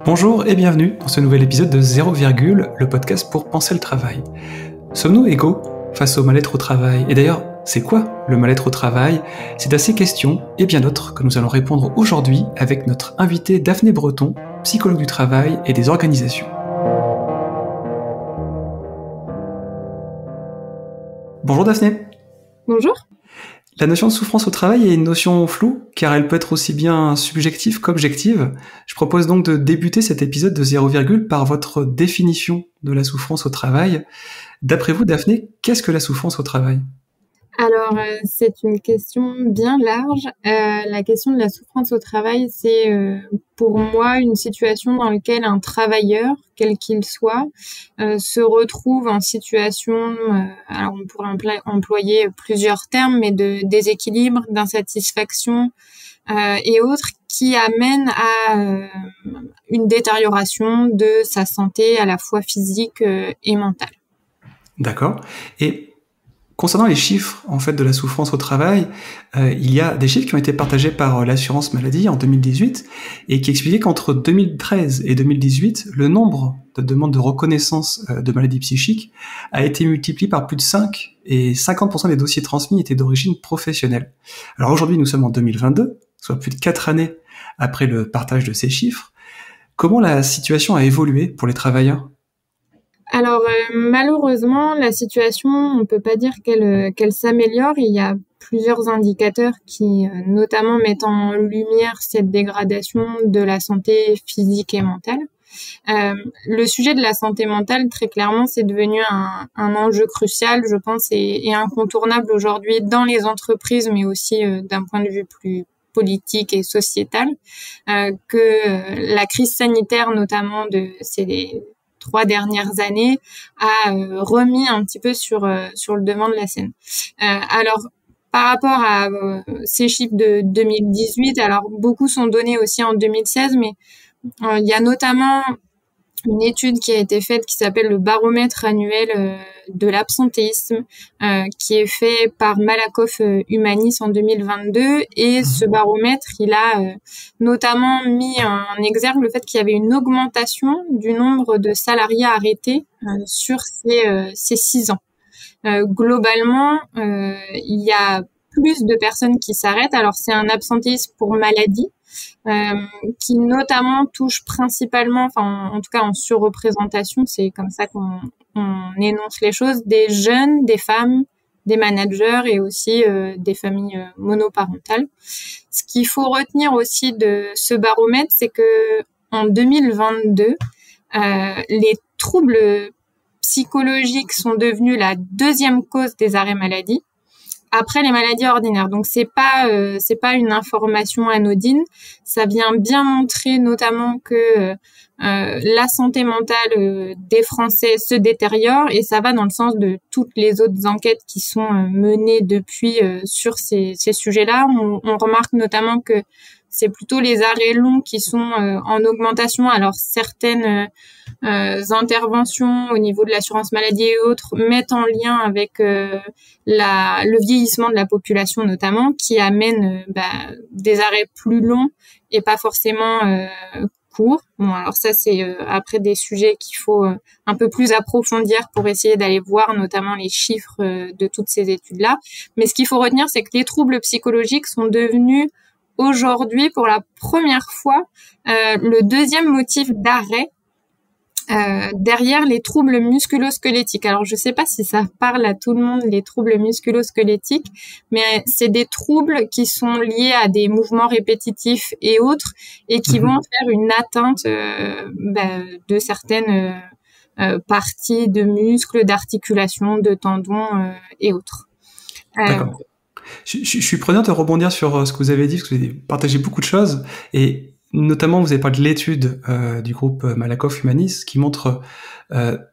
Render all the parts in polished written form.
Bonjour et bienvenue dans ce nouvel épisode de 0, le podcast pour penser le travail. Sommes-nous égaux face au mal-être au travail? Et d'ailleurs, c'est quoi le mal-être au travail? C'est à ces questions et bien d'autres que nous allons répondre aujourd'hui avec notre invitée Daphné Breton, psychologue du travail et des organisations. Bonjour Daphné. Bonjour. La notion de souffrance au travail est une notion floue, car elle peut être aussi bien subjective qu'objective. Je propose donc de débuter cet épisode de 0, par votre définition de la souffrance au travail. D'après vous, Daphné, qu'est-ce que la souffrance au travail ? Alors, c'est une question bien large. La question de la souffrance au travail, c'est pour moi une situation dans laquelle un travailleur, quel qu'il soit, se retrouve en situation, alors on pourrait employer plusieurs termes, mais de déséquilibre, d'insatisfaction et autres, qui amènent à une détérioration de sa santé à la fois physique et mentale. D'accord. Et concernant les chiffres en fait de la souffrance au travail, il y a des chiffres qui ont été partagés par l'assurance maladie en 2018 et qui expliquaient qu'entre 2013 et 2018, le nombre de demandes de reconnaissance de maladies psychiques a été multiplié par plus de 5 et 50% des dossiers transmis étaient d'origine professionnelle. Alors aujourd'hui, nous sommes en 2022, soit plus de 4 années après le partage de ces chiffres. Comment la situation a évolué pour les travailleurs ? Alors malheureusement, la situation, on peut pas dire qu'elle s'améliore. Il y a plusieurs indicateurs qui notamment mettent en lumière cette dégradation de la santé physique et mentale. Le sujet de la santé mentale, très clairement, c'est devenu un enjeu crucial, je pense, et incontournable aujourd'hui dans les entreprises, mais aussi d'un point de vue plus politique et sociétal, que la crise sanitaire, notamment de ces 3 dernières années, a remis un petit peu sur le devant de la scène. Alors, par rapport à ces chiffres de 2018, alors beaucoup sont donnés aussi en 2016, mais il y a notamment une étude qui a été faite qui s'appelle le baromètre annuel de l'absentéisme, qui est fait par Malakoff Humanis en 2022. Et ce baromètre, il a notamment mis en exergue le fait qu'il y avait une augmentation du nombre de salariés arrêtés sur ces 6 ans. Globalement, il y a plus de personnes qui s'arrêtent. Alors, c'est un absentéisme pour maladie, qui notamment touche principalement, enfin en tout cas en surreprésentation, c'est comme ça qu'on énonce les choses, des jeunes, des femmes, des managers et aussi des familles monoparentales. Ce qu'il faut retenir aussi de ce baromètre, c'est que en 2022, les troubles psychologiques sont devenus la 2e cause des arrêts maladie, après les maladies ordinaires. Donc c'est pas une information anodine. Ça vient bien montrer notamment que la santé mentale des Français se détériore, et ça va dans le sens de toutes les autres enquêtes qui sont menées depuis sur ces sujets-là. On remarque notamment que c'est plutôt les arrêts longs qui sont en augmentation. Alors certaines interventions au niveau de l'assurance maladie et autres mettent en lien avec le vieillissement de la population notamment, qui amène des arrêts plus longs et pas forcément courts. Bon, alors ça c'est après des sujets qu'il faut un peu plus approfondir pour essayer d'aller voir notamment les chiffres de toutes ces études-là. Mais ce qu'il faut retenir, c'est que les troubles psychologiques sont devenus aujourd'hui pour la première fois le 2e motif d'arrêt derrière les troubles musculo-squelettiques. Alors, je sais pas si ça parle à tout le monde, les troubles musculo-squelettiques, mais c'est des troubles qui sont liés à des mouvements répétitifs et autres, et qui vont faire une atteinte de certaines parties de muscles, d'articulations, de tendons et autres. D'accord. Je suis preneur de rebondir sur ce que vous avez dit, parce que vous avez partagé beaucoup de choses, et notamment vous avez parlé de l'étude du groupe Malakoff Humanis qui montre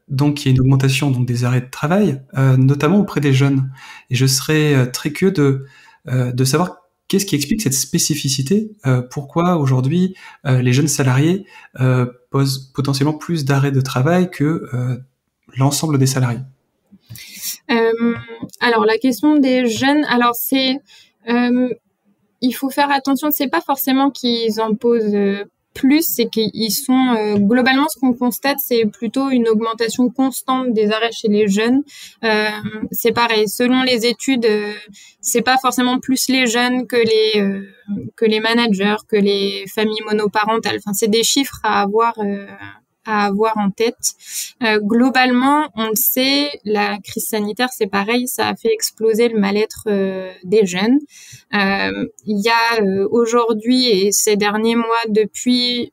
donc qu'il y a une augmentation donc des arrêts de travail, notamment auprès des jeunes. Et je serais très curieux de savoir qu'est-ce qui explique cette spécificité, pourquoi aujourd'hui les jeunes salariés posent potentiellement plus d'arrêts de travail que l'ensemble des salariés. Alors la question des jeunes, alors c'est il faut faire attention, c'est pas forcément qu'ils en posent plus, c'est qu'ils sont globalement, ce qu'on constate, c'est plutôt une augmentation constante des arrêts chez les jeunes. C'est pareil, selon les études, c'est pas forcément plus les jeunes que les managers, que les familles monoparentales. Enfin, c'est des chiffres à avoir en tête. Globalement, on le sait, la crise sanitaire, c'est pareil, ça a fait exploser le mal-être des jeunes. Il y a aujourd'hui et ces derniers mois, depuis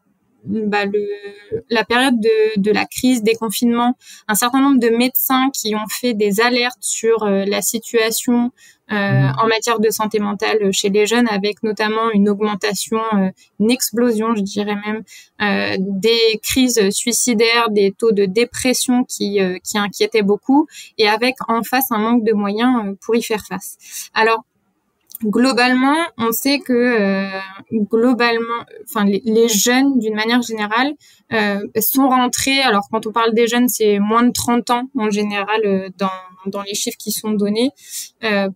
la période de la crise, des confinements, un certain nombre de médecins qui ont fait des alertes sur la situation en matière de santé mentale chez les jeunes, avec notamment une augmentation, une explosion, je dirais même, des crises suicidaires, des taux de dépression qui inquiétaient beaucoup, et avec en face un manque de moyens pour y faire face. Alors, globalement, on sait que les jeunes, d'une manière générale, sont rentrés. Alors, quand on parle des jeunes, c'est moins de 30 ans en général dans les chiffres qui sont donnés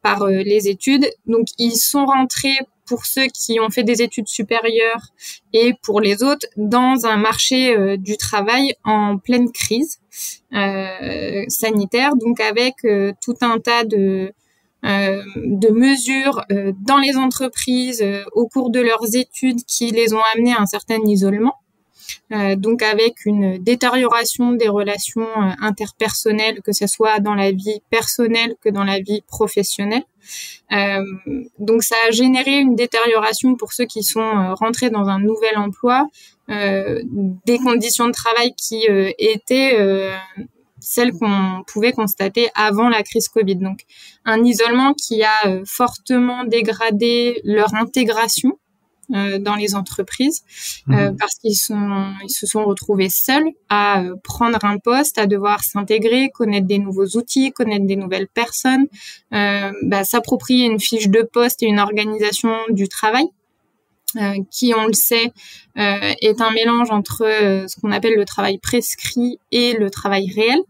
par les études. Donc, ils sont rentrés, pour ceux qui ont fait des études supérieures et pour les autres, dans un marché du travail en pleine crise sanitaire. Donc, avec tout un tas de mesures dans les entreprises au cours de leurs études qui les ont amenés à un certain isolement. Donc avec une détérioration des relations interpersonnelles, que ce soit dans la vie personnelle que dans la vie professionnelle. Donc ça a généré une détérioration pour ceux qui sont rentrés dans un nouvel emploi, des conditions de travail qui étaient celles qu'on pouvait constater avant la crise Covid. Donc, un isolement qui a fortement dégradé leur intégration dans les entreprises, parce qu'ils se sont retrouvés seuls à prendre un poste, à devoir s'intégrer, connaître des nouveaux outils, connaître des nouvelles personnes, s'approprier une fiche de poste et une organisation du travail. Qui, on le sait, est un mélange entre ce qu'on appelle le travail prescrit et le travail réel.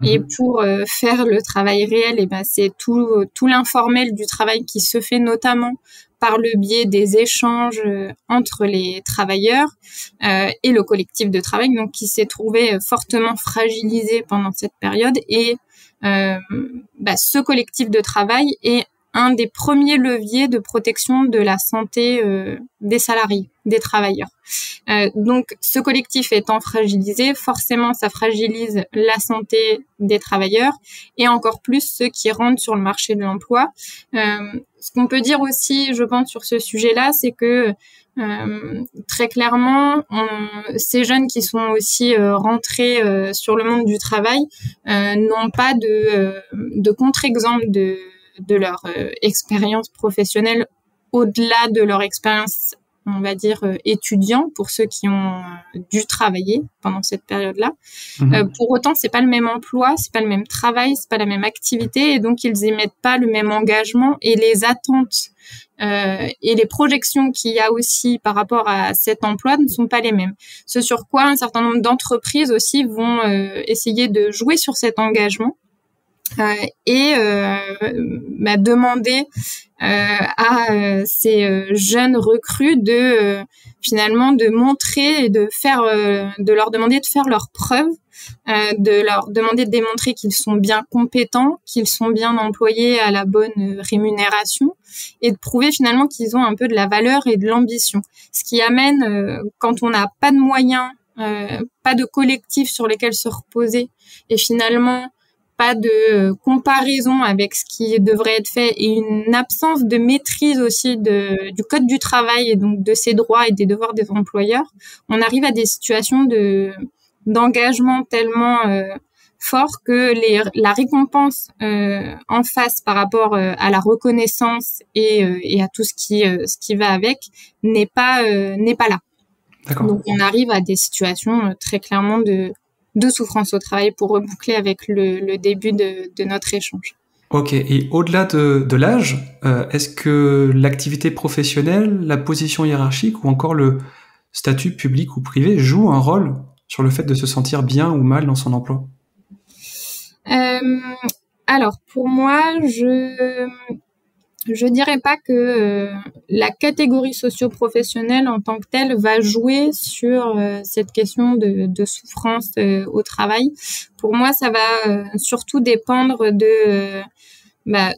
Et pour faire le travail réel, c'est tout l'informel du travail qui se fait notamment par le biais des échanges entre les travailleurs et le collectif de travail, donc qui s'est trouvé fortement fragilisé pendant cette période. Et ce collectif de travail est un des premiers leviers de protection de la santé des salariés, des travailleurs. Donc, ce collectif étant fragilisé, forcément, ça fragilise la santé des travailleurs et encore plus ceux qui rentrent sur le marché de l'emploi. Ce qu'on peut dire aussi, je pense, sur ce sujet-là, c'est que très clairement, ces jeunes qui sont aussi rentrés sur le monde du travail n'ont pas de contre-exemple de leur expérience professionnelle au-delà de leur expérience, on va dire, étudiant, pour ceux qui ont dû travailler pendant cette période-là. Pour autant, c'est pas le même emploi, c'est pas le même travail, c'est pas la même activité, et donc ils émettent pas le même engagement, et les attentes et les projections qu'il y a aussi par rapport à cet emploi ne sont pas les mêmes. Ce sur quoi un certain nombre d'entreprises aussi vont essayer de jouer sur cet engagement. Et demander à ces jeunes recrues finalement de montrer et de leur demander de faire leurs preuves, de leur demander de démontrer qu'ils sont bien compétents, qu'ils sont bien employés à la bonne rémunération, et de prouver finalement qu'ils ont un peu de la valeur et de l'ambition. Ce qui amène, quand on n'a pas de moyens, pas de collectif sur lesquels se reposer, et finalement pas de comparaison avec ce qui devrait être fait, et une absence de maîtrise aussi du code du travail et donc de ses droits et des devoirs des employeurs, on arrive à des situations d'engagement tellement fort que la récompense en face par rapport à la reconnaissance et à tout ce qui va avec n'est pas là. D'accord. Donc on arrive à des situations très clairement de souffrance au travail, pour reboucler avec le début de notre échange. Ok, et au-delà de l'âge, est-ce que l'activité professionnelle, la position hiérarchique ou encore le statut public ou privé joue un rôle sur le fait de se sentir bien ou mal dans son emploi ? Alors, pour moi, Je dirais pas que la catégorie socio-professionnelle en tant que telle va jouer sur cette question de souffrance au travail. Pour moi, ça va surtout dépendre bah,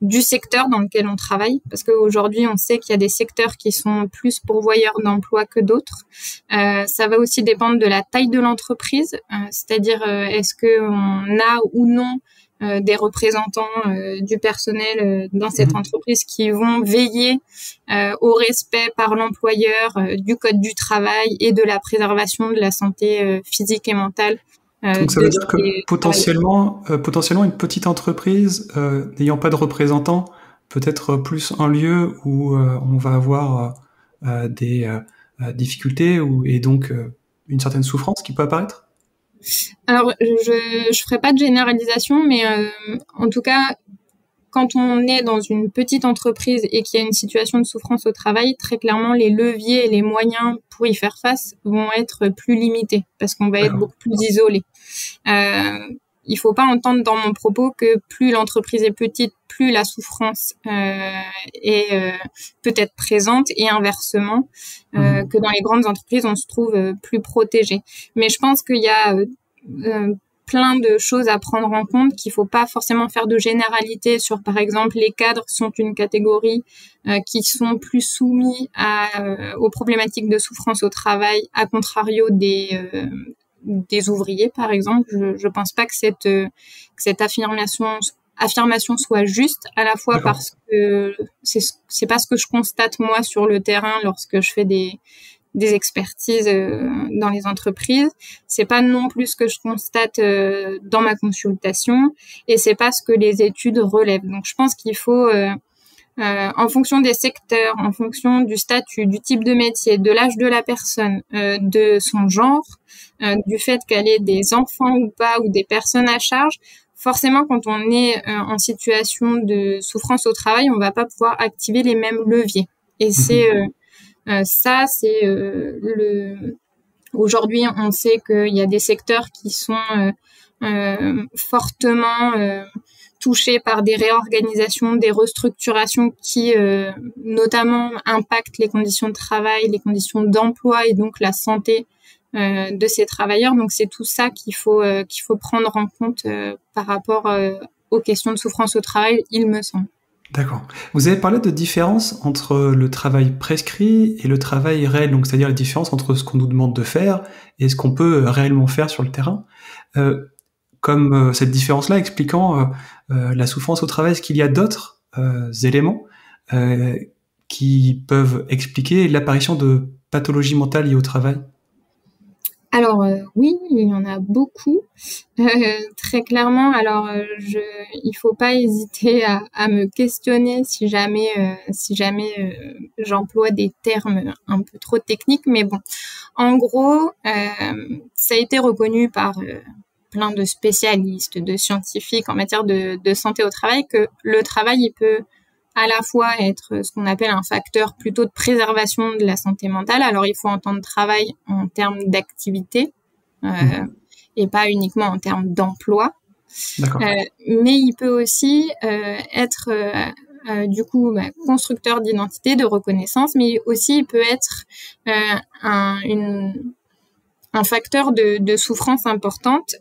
du secteur dans lequel on travaille, parce qu'aujourd'hui, on sait qu'il y a des secteurs qui sont plus pourvoyeurs d'emplois que d'autres. Ça va aussi dépendre de la taille de l'entreprise, c'est-à-dire est-ce qu'on a ou non des représentants du personnel dans cette entreprise qui vont veiller au respect par l'employeur du code du travail et de la préservation de la santé physique et mentale. Donc ça veut dire que potentiellement une petite entreprise n'ayant pas de représentant peut être plus un lieu où on va avoir des difficultés et donc une certaine souffrance qui peut apparaître. Alors, je ferai pas de généralisation, mais en tout cas, quand on est dans une petite entreprise et qu'il y a une situation de souffrance au travail, très clairement, les leviers et les moyens pour y faire face vont être plus limités parce qu'on va être beaucoup plus isolé. Il faut pas entendre dans mon propos que plus l'entreprise est petite, plus la souffrance est peut-être présente et inversement, que dans les grandes entreprises, on se trouve plus protégé. Mais je pense qu'il y a plein de choses à prendre en compte, qu'il faut pas forcément faire de généralité sur, par exemple, les cadres sont une catégorie qui sont plus soumis aux problématiques de souffrance au travail, à contrario des ouvriers, par exemple. Je pense pas que cette affirmation soit juste, à la fois parce que c'est pas ce que je constate moi sur le terrain lorsque je fais des expertises dans les entreprises, c'est pas non plus ce que je constate dans ma consultation, et c'est pas ce que les études relèvent. Donc je pense qu'il faut en fonction des secteurs, en fonction du statut, du type de métier, de l'âge de la personne, de son genre, du fait qu'elle ait des enfants ou pas, ou des personnes à charge, forcément, quand on est en situation de souffrance au travail, on va pas pouvoir activer les mêmes leviers. Et c'est aujourd'hui, on sait qu'il y a des secteurs qui sont fortement touchés par des réorganisations, des restructurations qui notamment impactent les conditions de travail, les conditions d'emploi et donc la santé de ces travailleurs. Donc c'est tout ça qu'il faut prendre en compte par rapport aux questions de souffrance au travail, il me semble. D'accord. Vous avez parlé de différence entre le travail prescrit et le travail réel, donc c'est-à-dire la différence entre ce qu'on nous demande de faire et ce qu'on peut réellement faire sur le terrain. Comme cette différence-là expliquant la souffrance au travail, est-ce qu'il y a d'autres éléments qui peuvent expliquer l'apparition de pathologies mentales liées au travail ? Alors oui, il y en a beaucoup, très clairement. Alors il faut pas hésiter à me questionner si jamais j'emploie des termes un peu trop techniques, mais bon, en gros, ça a été reconnu par plein de spécialistes, de scientifiques en matière de santé au travail, que le travail, il peut à la fois être ce qu'on appelle un facteur plutôt de préservation de la santé mentale. Alors, il faut entendre travail en termes d'activité et pas uniquement en termes d'emploi. Mais il peut aussi être du coup constructeur d'identité, de reconnaissance, mais aussi il peut être un facteur de souffrance importante.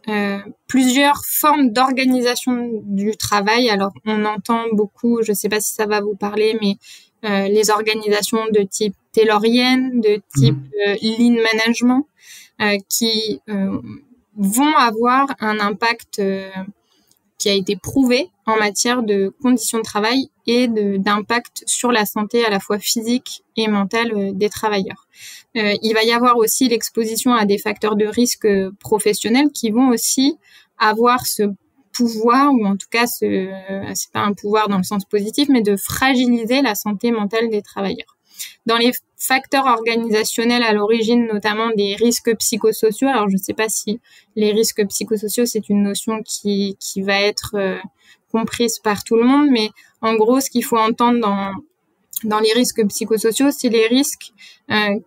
Plusieurs formes d'organisation du travail. Alors, on entend beaucoup, je ne sais pas si ça va vous parler, mais les organisations de type taylorienne, de type lean management, qui vont avoir un impact qui a été prouvé en matière de conditions de travail et d'impact sur la santé à la fois physique et mentale des travailleurs. Il va y avoir aussi l'exposition à des facteurs de risque professionnels qui vont aussi avoir ce pouvoir, ou en tout cas c'est pas un pouvoir dans le sens positif, mais de fragiliser la santé mentale des travailleurs. Dans les facteurs organisationnels à l'origine, notamment des risques psychosociaux, alors je ne sais pas si les risques psychosociaux, c'est une notion qui va être comprise par tout le monde, mais en gros, ce qu'il faut entendre dans les risques psychosociaux, c'est les risques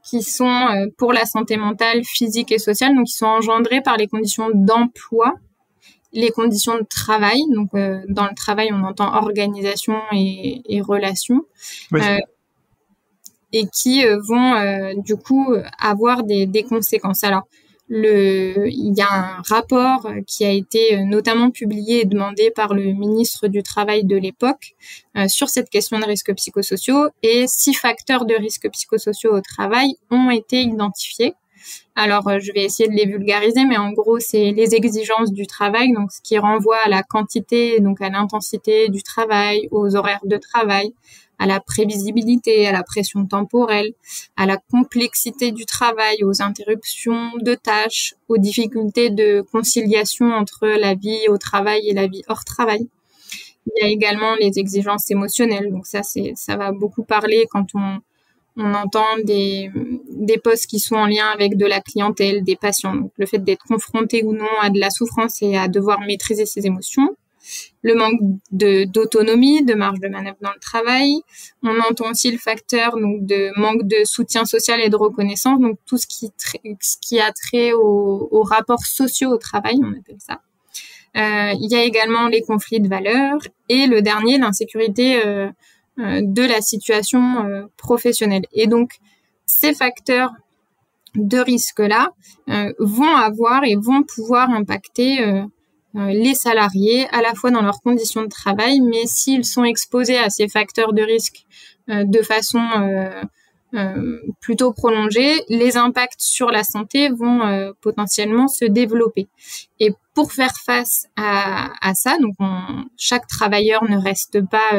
qui sont pour la santé mentale, physique et sociale, donc qui sont engendrés par les conditions d'emploi les conditions de travail. Donc, dans le travail, on entend organisation et relations. Oui. Et qui vont du coup avoir des conséquences. Alors, il y a un rapport qui a été notamment publié et demandé par le ministre du Travail de l'époque sur cette question de risques psychosociaux, et 6 facteurs de risques psychosociaux au travail ont été identifiés. Alors, je vais essayer de les vulgariser, mais en gros, c'est les exigences du travail, donc ce qui renvoie à la quantité, donc à l'intensité du travail, aux horaires de travail, à la prévisibilité, à la pression temporelle, à la complexité du travail, aux interruptions de tâches, aux difficultés de conciliation entre la vie au travail et la vie hors travail. Il y a également les exigences émotionnelles, donc ça va beaucoup parler quand on entend des postes qui sont en lien avec de la clientèle, des patients. Donc, le fait d'être confronté ou non à de la souffrance et à devoir maîtriser ses émotions. Le manque d'autonomie, de marge de manœuvre dans le travail. On entend aussi le facteur donc de manque de soutien social et de reconnaissance, donc tout ce qui a trait aux rapports sociaux au travail, on appelle ça. Il y a également les conflits de valeurs et le dernier, l'insécurité de la situation professionnelle. Et donc, ces facteurs de risque-là vont avoir et vont pouvoir impacter les salariés à la fois dans leurs conditions de travail, mais s'ils sont exposés à ces facteurs de risque de façon plutôt prolongée, les impacts sur la santé vont potentiellement se développer. Et pour faire face à ça, donc chaque travailleur ne reste pas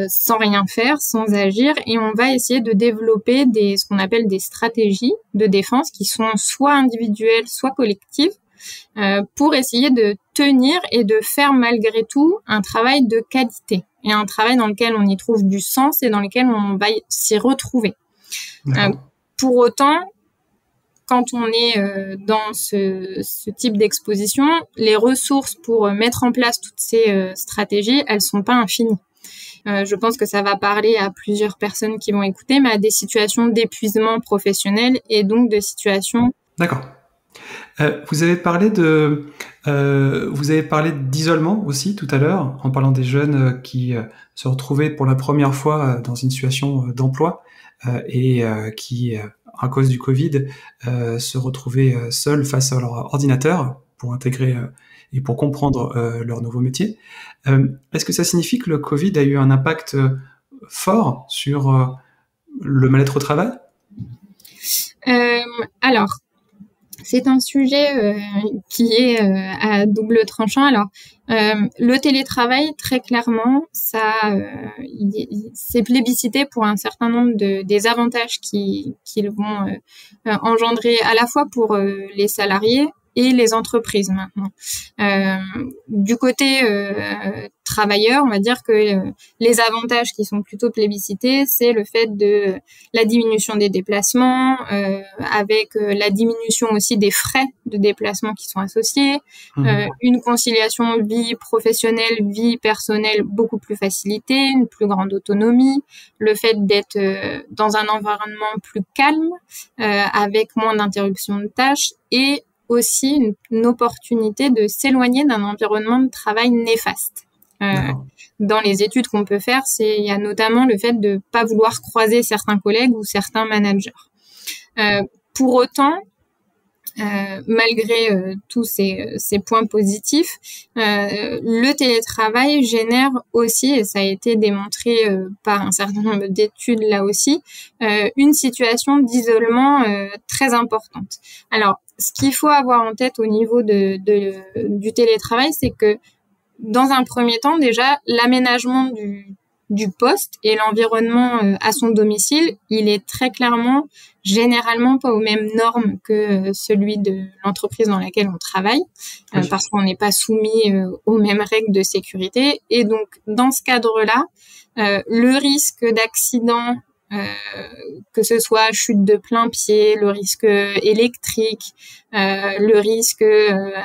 sans rien faire, sans agir, et on va essayer de développer ce qu'on appelle des stratégies de défense qui sont soit individuelles, soit collectives, pour essayer de tenir et de faire malgré tout un travail de qualité et un travail dans lequel on y trouve du sens et dans lequel on va s'y retrouver. Pour autant, quand on est dans ce type d'exposition, les ressources pour mettre en place toutes ces stratégies, elles sont pas infinies. Je pense que ça va parler à plusieurs personnes qui vont écouter, mais à des situations d'épuisement professionnel et donc de situations... D'accord. Vous avez parlé d'isolement aussi tout à l'heure, en parlant des jeunes qui se retrouvaient pour la première fois dans une situation d'emploi et qui, à cause du Covid, se retrouvaient seuls face à leur ordinateur pour intégrer et pour comprendre leur nouveau métier. Est-ce que ça signifie que le Covid a eu un impact fort sur le mal-être au travail ? Alors, c'est un sujet qui est à double tranchant. Alors, le télétravail, très clairement, c'est plébiscité pour un certain nombre des avantages qu'ils vont engendrer à la fois pour les salariés et les entreprises maintenant. Du côté travailleur, on va dire que les avantages qui sont plutôt plébiscités, c'est le fait de la diminution des déplacements, avec la diminution aussi des frais de déplacement qui sont associés, une conciliation vie professionnelle, vie personnelle beaucoup plus facilitée, une plus grande autonomie, le fait d'être dans un environnement plus calme, avec moins d'interruptions de tâches, et aussi une opportunité de s'éloigner d'un environnement de travail néfaste. Dans les études qu'on peut faire, il y a notamment le fait de pas vouloir croiser certains collègues ou certains managers. Pour autant, malgré tous ces points positifs, le télétravail génère aussi, et ça a été démontré par un certain nombre d'études là aussi, une situation d'isolement très importante. Alors, ce qu'il faut avoir en tête au niveau du télétravail, c'est que dans un premier temps, déjà, l'aménagement du poste et l'environnement à son domicile, il est très clairement, généralement pas aux mêmes normes que celui de l'entreprise dans laquelle on travaille, parce qu'on n'est pas soumis aux mêmes règles de sécurité. Et donc, dans ce cadre-là, le risque d'accident, que ce soit chute de plein pied, le risque électrique, le risque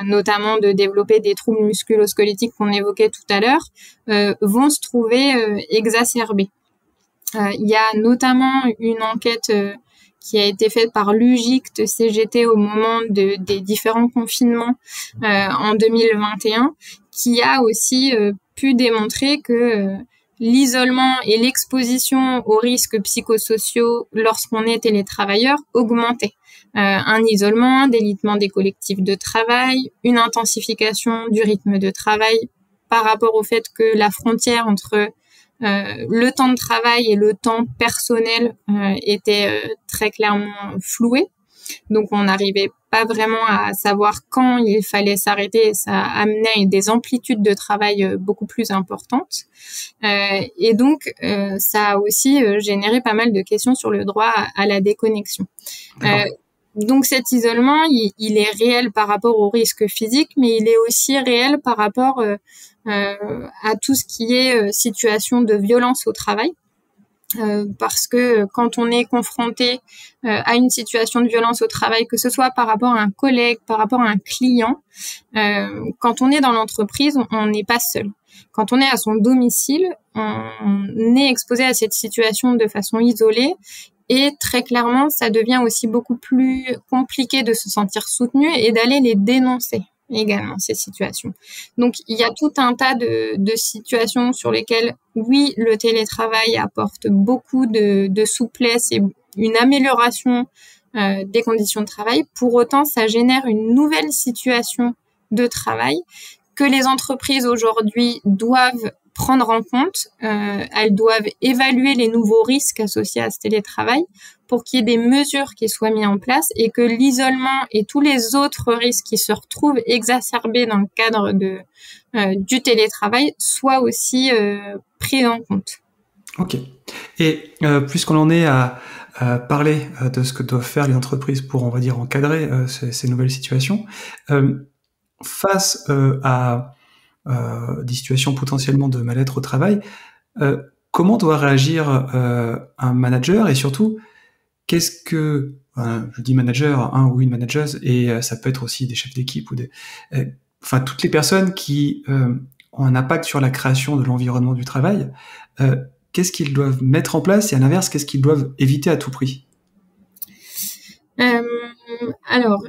notamment de développer des troubles musculo-squelettiques qu'on évoquait tout à l'heure, vont se trouver exacerbés. Il y a notamment une enquête qui a été faite par l'UGICT CGT au moment des différents confinements en 2021, qui a aussi pu démontrer que l'isolement et l'exposition aux risques psychosociaux lorsqu'on est télétravailleur augmentait. Un isolement, un délitement des collectifs de travail, une intensification du rythme de travail par rapport au fait que la frontière entre le temps de travail et le temps personnel était très clairement flouée. Donc, on n'arrivait pas vraiment à savoir quand il fallait s'arrêter et ça amenait des amplitudes de travail beaucoup plus importantes. Et donc, ça a aussi généré pas mal de questions sur le droit à la déconnexion. Donc, cet isolement, il est réel par rapport au risque physique, mais il est aussi réel par rapport à tout ce qui est situation de violence au travail. Parce que quand on est confronté à une situation de violence au travail, que ce soit par rapport à un collègue, par rapport à un client, quand on est dans l'entreprise, on n'est pas seul. Quand on est à son domicile, on est exposé à cette situation de façon isolée et très clairement, ça devient aussi beaucoup plus compliqué de se sentir soutenu et d'aller les dénoncer également, ces situations. Donc, il y a tout un tas de situations sur lesquelles, oui, le télétravail apporte beaucoup de souplesse et une amélioration des conditions de travail. Pour autant, ça génère une nouvelle situation de travail que les entreprises aujourd'hui doivent prendre en compte. Elles doivent évaluer les nouveaux risques associés à ce télétravail pour qu'il y ait des mesures qui soient mises en place et que l'isolement et tous les autres risques qui se retrouvent exacerbés dans le cadre du télétravail soient aussi pris en compte. Ok. Et puisqu'on en est à parler de ce que doivent faire les entreprises pour, on va dire, encadrer ces nouvelles situations, face à des situations potentiellement de mal-être au travail, comment doit réagir un manager et surtout, qu'est-ce que, je dis manager, un ou une manageuse, et ça peut être aussi des chefs d'équipe ou enfin toutes les personnes qui ont un impact sur la création de l'environnement du travail, qu'est-ce qu'ils doivent mettre en place et à l'inverse, qu'est-ce qu'ils doivent éviter à tout prix? Alors,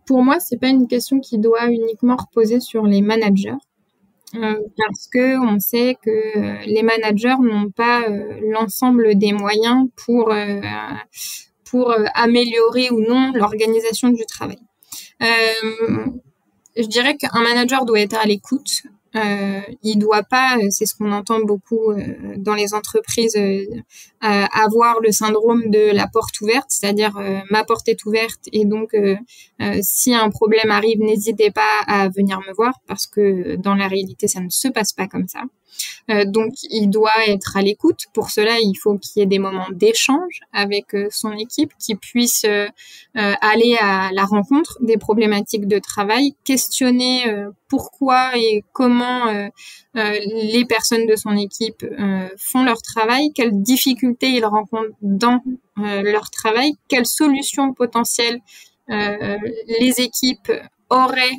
pour moi, c'est pas une question qui doit uniquement reposer sur les managers, parce que on sait que les managers n'ont pas l'ensemble des moyens pour améliorer ou non l'organisation du travail. Je dirais qu'un manager doit être à l'écoute. Il doit pas, c'est ce qu'on entend beaucoup dans les entreprises, avoir le syndrome de la porte ouverte, c'est-à-dire ma porte est ouverte et donc si un problème arrive, n'hésitez pas à venir me voir parce que dans la réalité, ça ne se passe pas comme ça. Donc, il doit être à l'écoute. Pour cela, il faut qu'il y ait des moments d'échange avec son équipe, qui puisse aller à la rencontre des problématiques de travail, questionner pourquoi et comment les personnes de son équipe font leur travail, quelles difficultés ils rencontrent dans leur travail, quelles solutions potentielles les équipes auraient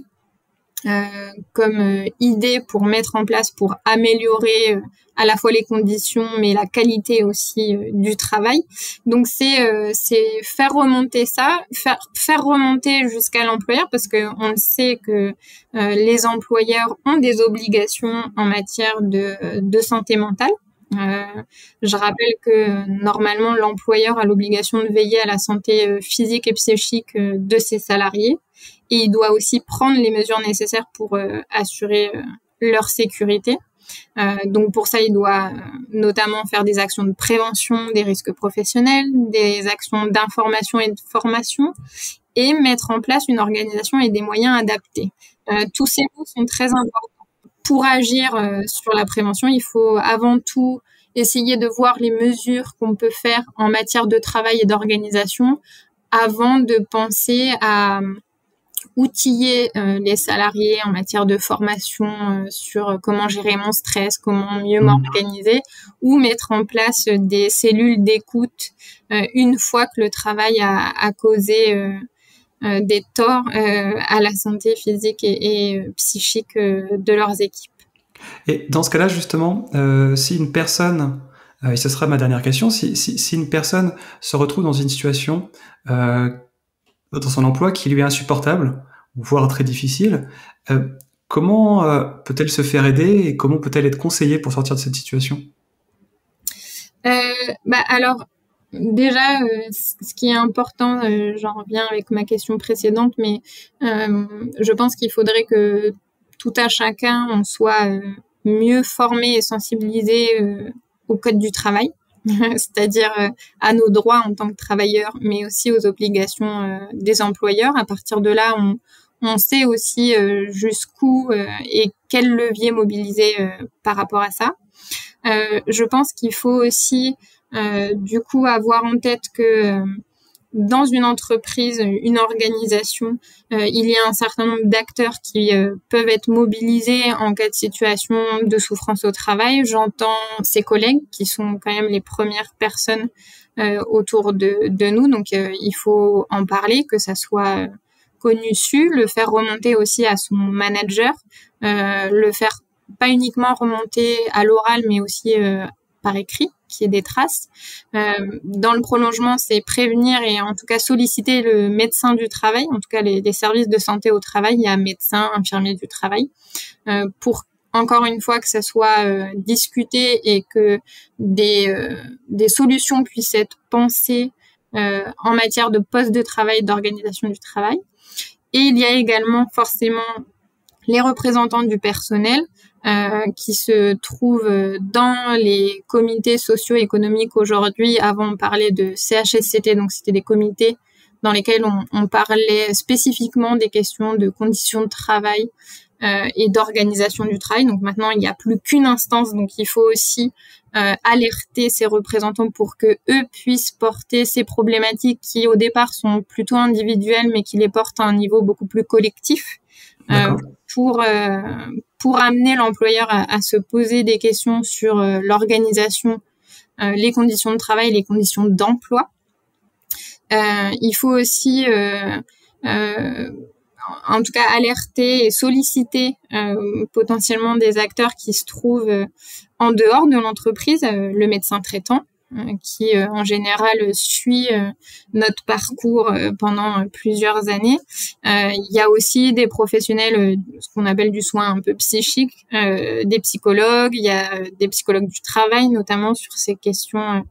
comme idée pour mettre en place, pour améliorer à la fois les conditions, mais la qualité aussi du travail. Donc c'est faire remonter ça, faire remonter jusqu'à l'employeur, parce que on le sait que les employeurs ont des obligations en matière de santé mentale. Je rappelle que normalement l'employeur a l'obligation de veiller à la santé physique et psychique de ses salariés et il doit aussi prendre les mesures nécessaires pour assurer leur sécurité. Donc pour ça, il doit notamment faire des actions de prévention des risques professionnels, des actions d'information et de formation et mettre en place une organisation et des moyens adaptés. Tous ces mots sont très importants. Pour agir sur la prévention, il faut avant tout essayer de voir les mesures qu'on peut faire en matière de travail et d'organisation avant de penser à outiller les salariés en matière de formation sur comment gérer mon stress, comment mieux m'organiser ou mettre en place des cellules d'écoute une fois que le travail a causé des torts à la santé physique et psychique de leurs équipes. Et dans ce cas-là, justement, si une personne Et ce sera ma dernière question. Si une personne se retrouve dans une situation dans son emploi qui lui est insupportable, voire très difficile, comment peut-elle se faire aider et comment peut-elle être conseillée pour sortir de cette situation? Alors, déjà, ce qui est important, j'en reviens avec ma question précédente, mais je pense qu'il faudrait que tout à chacun, on soit mieux formé et sensibilisé au code du travail, c'est-à-dire à nos droits en tant que travailleurs, mais aussi aux obligations des employeurs. À partir de là, on sait aussi jusqu'où et quel levier mobiliser par rapport à ça. Je pense qu'il faut aussi du coup avoir en tête que dans une entreprise, une organisation, il y a un certain nombre d'acteurs qui peuvent être mobilisés en cas de situation de souffrance au travail. J'entends ses collègues qui sont quand même les premières personnes autour de nous, donc il faut en parler, que ça soit connu, su, le faire remonter aussi à son manager, le faire pas uniquement remonter à l'oral, mais aussi par écrit, qu'il y ait des traces. Dans le prolongement, c'est prévenir et en tout cas solliciter le médecin du travail, en tout cas les services de santé au travail. Il y a médecin, infirmier du travail, pour encore une fois que ça soit discuté et que des solutions puissent être pensées en matière de poste de travail, d'organisation du travail. Et il y a également forcément les représentants du personnel qui se trouvent dans les comités socio-économiques aujourd'hui. Avant, on parlait de CHSCT, donc c'était des comités dans lesquels on parlait spécifiquement des questions de conditions de travail et d'organisation du travail. Donc maintenant, il n'y a plus qu'une instance, donc il faut aussi alerter ces représentants pour que eux puissent porter ces problématiques qui au départ sont plutôt individuelles, mais qui les portent à un niveau beaucoup plus collectif. Pour amener l'employeur à se poser des questions sur l'organisation, les conditions de travail, les conditions d'emploi. Il faut aussi, en tout cas, alerter et solliciter potentiellement des acteurs qui se trouvent en dehors de l'entreprise, le médecin traitant, qui en général suit notre parcours pendant plusieurs années. Il y a aussi des professionnels, ce qu'on appelle du soin un peu psychique, des psychologues, il y a des psychologues du travail notamment sur ces questions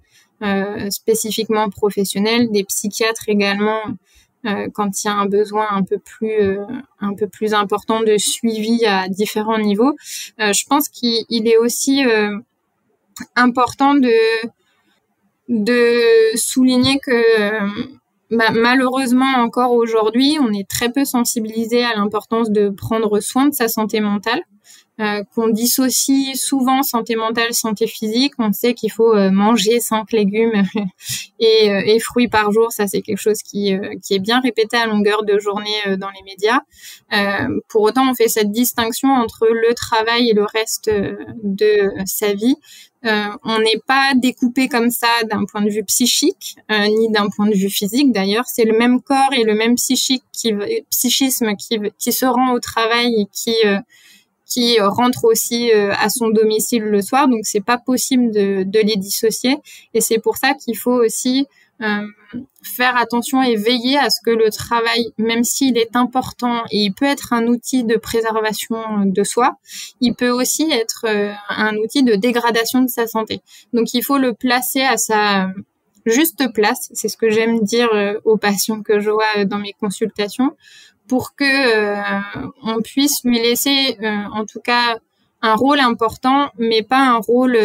spécifiquement professionnelles, des psychiatres également quand il y a un besoin un peu plus important de suivi à différents niveaux. Je pense qu'il est aussi important de souligner que malheureusement encore aujourd'hui, on est très peu sensibilisé à l'importance de prendre soin de sa santé mentale, qu'on dissocie souvent santé mentale, santé physique. On sait qu'il faut manger 5 légumes et fruits par jour. Ça, c'est quelque chose qui est bien répété à longueur de journée dans les médias. Pour autant, on fait cette distinction entre le travail et le reste de sa vie. On n'est pas découpé comme ça d'un point de vue psychique, ni d'un point de vue physique d'ailleurs. C'est le même corps et le même psychisme qui se rend au travail et qui rentre aussi à son domicile le soir. Donc c'est pas possible de les dissocier. Et c'est pour ça qu'il faut aussi faire attention et veiller à ce que le travail, même s'il est important et il peut être un outil de préservation de soi, il peut aussi être un outil de dégradation de sa santé. Donc il faut le placer à sa juste place, c'est ce que j'aime dire aux patients que je vois dans mes consultations, pour que on puisse lui laisser en tout cas un rôle important, mais pas un rôle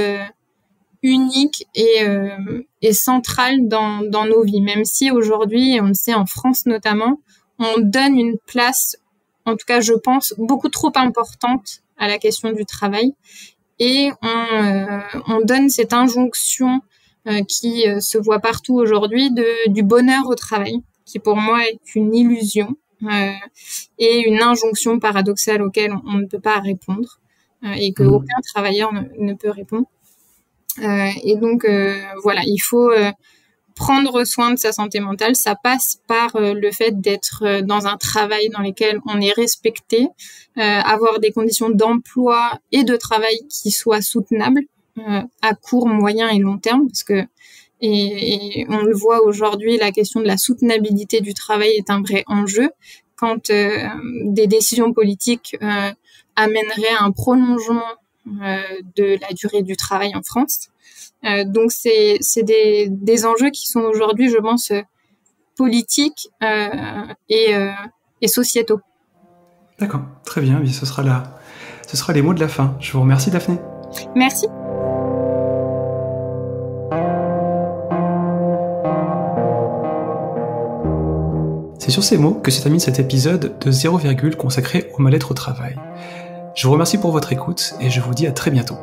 unique et central dans nos vies. Même si aujourd'hui, on le sait en France notamment, on donne une place, en tout cas je pense, beaucoup trop importante à la question du travail, et on donne cette injonction qui se voit partout aujourd'hui du bonheur au travail, qui pour moi est une illusion. Et une injonction paradoxale auquel on ne peut pas répondre et qu'aucun travailleur ne peut répondre. Et donc, voilà, il faut prendre soin de sa santé mentale. Ça passe par le fait d'être dans un travail dans lequel on est respecté, avoir des conditions d'emploi et de travail qui soient soutenables. à court, moyen et long terme, parce que et on le voit aujourd'hui, la question de la soutenabilité du travail est un vrai enjeu. Quand des décisions politiques amèneraient un prolongement de la durée du travail en France. Donc c'est des enjeux qui sont aujourd'hui, je pense, politiques et sociétaux. D'accord, très bien. Ce sera les mots de la fin. Je vous remercie, Daphné. Merci. C'est sur ces mots que se termine cet épisode de 0, consacré au mal-être au travail. Je vous remercie pour votre écoute et je vous dis à très bientôt.